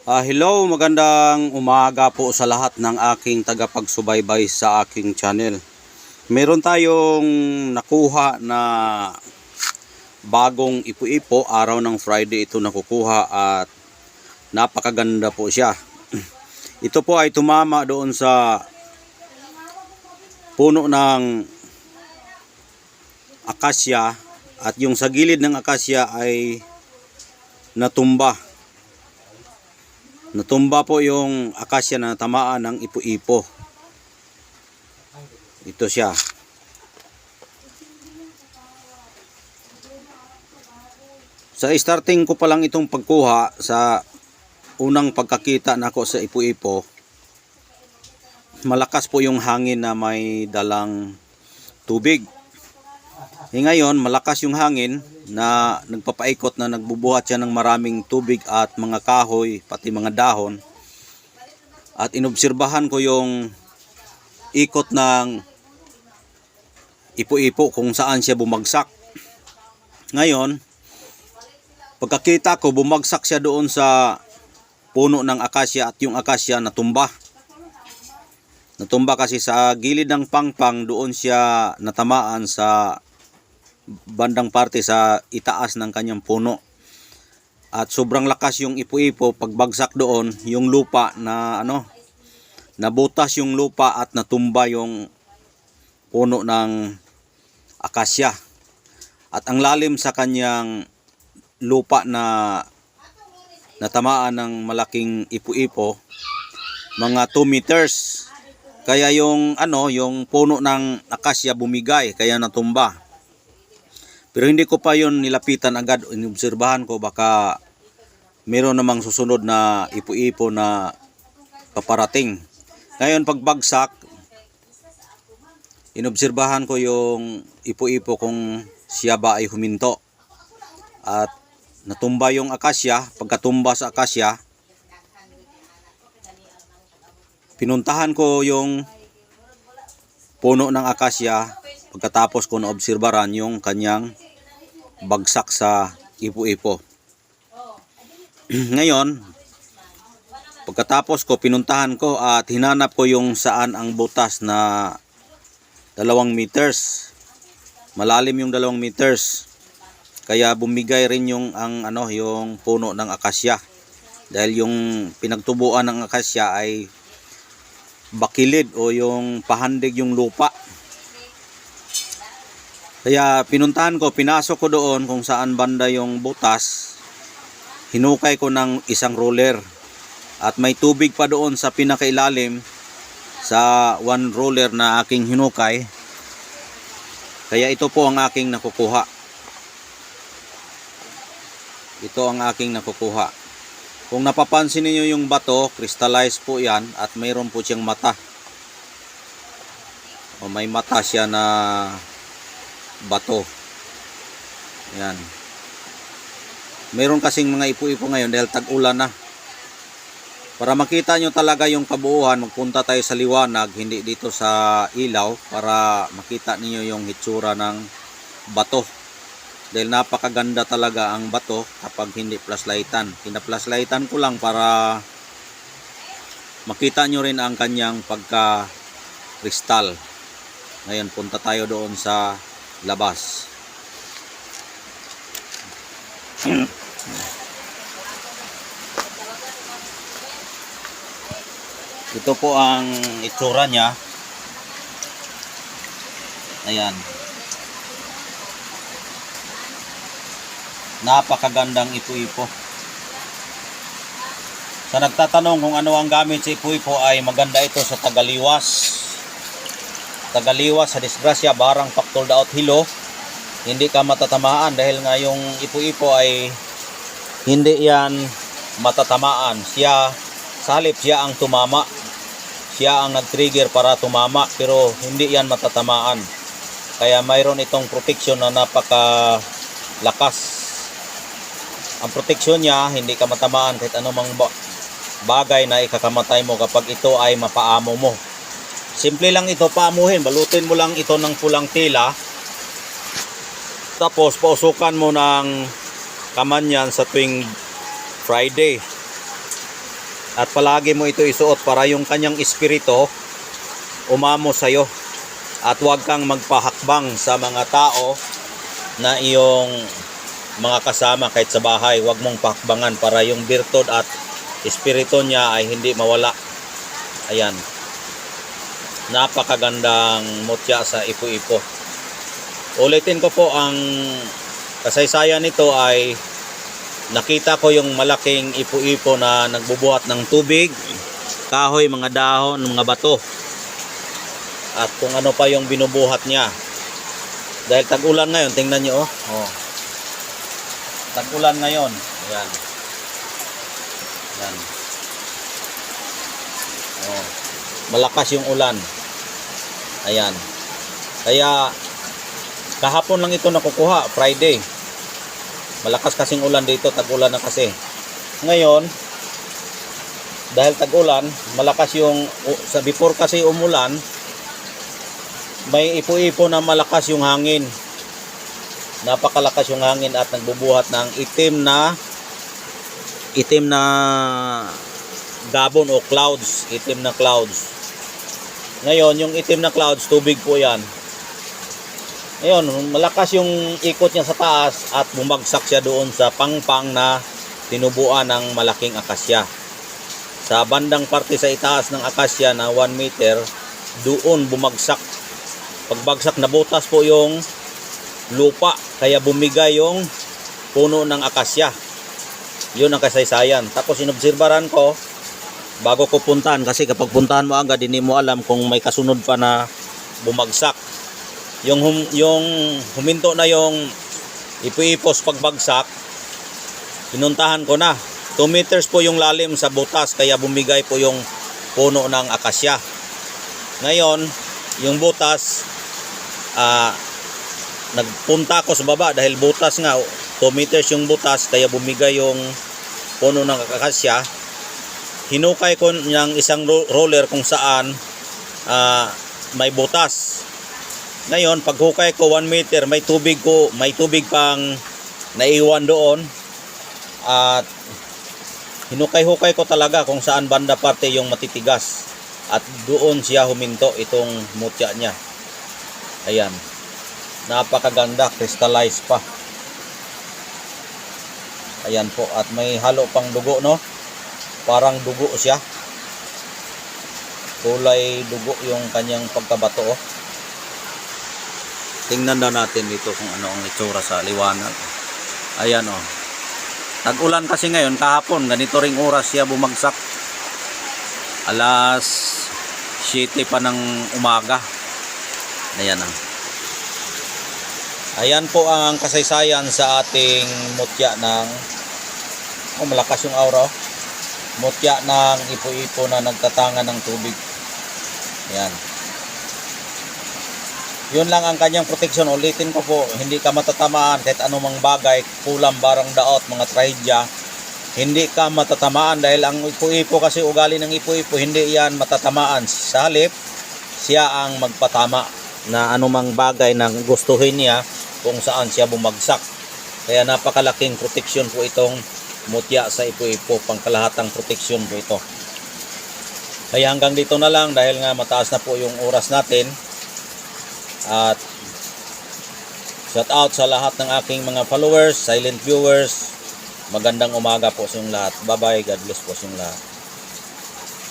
Hello, magandang umaga po sa lahat ng aking tagapagsubaybay sa aking channel. Meron tayong nakuha na bagong ipo-ipo, araw ng Friday ito nakukuha at napakaganda po siya. Ito po ay tumama doon sa puno ng akasya at yung sa gilid ng akasya ay natumba. Natumba po yung akasya na tamaan ng ipo-ipo. Ito siya. Sa starting ko pa lang itong pagkuha, sa unang pagkakita nako sa ipo-ipo, malakas po yung hangin na may dalang tubig. Ngayon, malakas yung hangin na nagpapaikot na nagbubuhat siya ng maraming tubig at mga kahoy, pati mga dahon. At inobserbahan ko yung ikot ng ipo-ipo kung saan siya bumagsak. Ngayon, pagkakita ko, bumagsak siya doon sa puno ng akasya at yung akasya natumba. Natumba kasi sa gilid ng pangpang, doon siya natamaan sa bandang parte sa itaas ng kanyang puno. At sobrang lakas yung ipo-ipo, pagbagsak doon, yung lupa na nabutas yung lupa at natumba yung puno ng akasya. At ang lalim sa kanyang lupa na natamaan ng malaking ipo-ipo, mga 2 meters. Kaya yung puno ng akasya bumigay, kaya natumba. Pero hindi ko pa yun nilapitan agad. Inobserbahan ko baka meron namang susunod na ipo-ipo na paparating. Ngayon pagbagsak, inobserbahan ko yung ipo-ipo kung siya ba ay huminto. At natumba yung akasya. Pagkatumba sa akasya, pinuntahan ko yung puno ng akasya. Pagkatapos ko naobserbahan yung kanyang bagsak sa ipo-ipo. Ngayon, pagkatapos ko, pinuntahan ko at hinanap ko yung saan ang butas na 2 meters. Malalim yung 2 meters. Kaya bumigay rin yung yung puno ng akasya. Dahil yung pinagtubuan ng akasya ay bakilid o yung pahandig yung lupa. Kaya pinuntahan ko, pinasok ko doon kung saan banda yung butas. Hinukay ko ng isang roller. At may tubig pa doon sa pinakailalim sa 1 roller na aking hinukay. Kaya ito po ang aking nakukuha. Ito ang aking nakukuha. Kung napapansin niyo yung bato, crystallized po yan at mayroon po siyang mata. O may mata siya na bato. Yan. Meron kasing mga ipo-ipo ngayon dahil tag-ulan na. Para makita nyo talaga yung kabuuan, magpunta tayo sa liwanag, hindi dito sa ilaw, para makita niyo yung hitsura ng bato. Dahil napakaganda talaga ang bato kapag hindi flashlightan. Pina-flashlightan ko lang para makita nyo rin ang kanyang pagka-kristal. Ngayon punta tayo doon sa labas. Ito po ang itsura niya. Ayan. Napakagandang ipo-ipo. Sa nagtatanong kung ano ang gamit sa ipo-ipo, ay maganda ito sa tagaliwas. Tagaliwas sa disgrasya, barang paktol daot hilo, hindi ka matatamaan dahil nga yung ipo-ipo ay hindi yan matatamaan. Siya, sa halip siya ang tumama. Siya ang nag-trigger para tumama, pero hindi yan matatamaan. Kaya mayroon itong protection na napakalakas. Ang protection niya, hindi ka matamaan kahit anumang bagay na ikakamatay mo kapag ito ay mapaamo mo. Simple lang ito, paamuhin. Balutin mo lang ito ng pulang tela. Tapos pausukan mo ng kamanyan sa tuwing Friday. At palagi mo ito isuot para yung kanyang espiritu umamo sa'yo. At huwag kang magpahakbang sa mga tao na iyong mga kasama kahit sa bahay. Huwag mong pahakbangan para yung birtud at espiritu niya ay hindi mawala. Ayan. Napakagandang mutya sa ipo-ipo. Ulitin ko po, ang kasaysayan nito ay nakita ko yung malaking ipo-ipo na nagbubuhat ng tubig, kahoy, mga dahon, mga bato. At kung ano pa yung binubuhat niya. Dahil tag-ulan ngayon, tingnan niyo oh. Tag-ulan ngayon. Ayan. Ayan. Oh. Malakas yung ulan. Ayan. Kaya kahapon lang ito nakukuha, Friday. Malakas kasing ulan dito, tag-ulan na kasi. Ngayon, dahil tag-ulan, malakas yung before kasi umulan, may ipo-ipo na malakas yung hangin. Napakalakas yung hangin at nagbubuhat ng itim na gabon o clouds, itim na clouds. Ngayon, yung itim na clouds, tubig po yan. Ngayon, malakas yung ikot niya sa taas at bumagsak siya doon sa pangpang na tinubuan ng malaking akasya. Sa bandang parte sa itaas ng akasya na 1 meter, doon bumagsak. Pagbagsak, nabutas po yung lupa, kaya bumigay yung puno ng akasya. Yun ang kasaysayan. Tapos inobserbaran ko bago ko puntahan, kasi kapag puntahan mo agad, hindi mo alam kung may kasunod pa na bumagsak. Yung huminto na yung ipo-ipos pagbagsak, pinuntahan ko na. 2 meters po yung lalim sa butas, kaya bumigay po yung puno ng akasya. Ngayon, yung butas, nagpunta ko sa baba dahil butas nga, 2 meters yung butas, kaya bumigay yung puno ng akasya. Hinukay ko ng isang roller kung saan may butas. Ngayon, paghukay ko 1 meter, may tubig pang naiwan doon. At hinukay-hukay ko talaga kung saan banda parte yung matitigas. At doon siya huminto, itong mutya niya. Ayan. Napakaganda, crystallized pa. Ayan po, at may halo pang dugo, no? Parang dugo siya. Kulay dugo yung kanyang pagkabato, oh. Tingnan daw natin dito kung ano ang itsura sa liwanag. Ayan, oh. Tag-ulan kasi ngayon, kahapon, ganito ring oras siya bumagsak. Alas 7 pa ng umaga. Ayan, oh. Ayan po ang kasaysayan sa ating mutya ng malakas yung aura, oh. Mutya ng ipo-ipo na nagtatanga ng tubig. Ayan. Yun lang ang kanyang proteksyon. Ulitin ko po, hindi ka matatamaan kahit anumang bagay, kulam, barang daot, mga trahedya. Hindi ka matatamaan dahil ang ipo-ipo kasi, ugali ng ipo-ipo, hindi yan matatamaan. Sa halip, siya ang magpatama na anumang bagay na gustuhin niya kung saan siya bumagsak. Kaya napakalaking proteksyon po itong mutya sa ipo-ipo, pangkalahatang proteksyon po ito. Kaya hanggang dito na lang dahil nga mataas na po yung oras natin. At shout out sa lahat ng aking mga followers, silent viewers. Magandang umaga po sa inyong lahat. Bye bye, God bless po sa inyong lahat.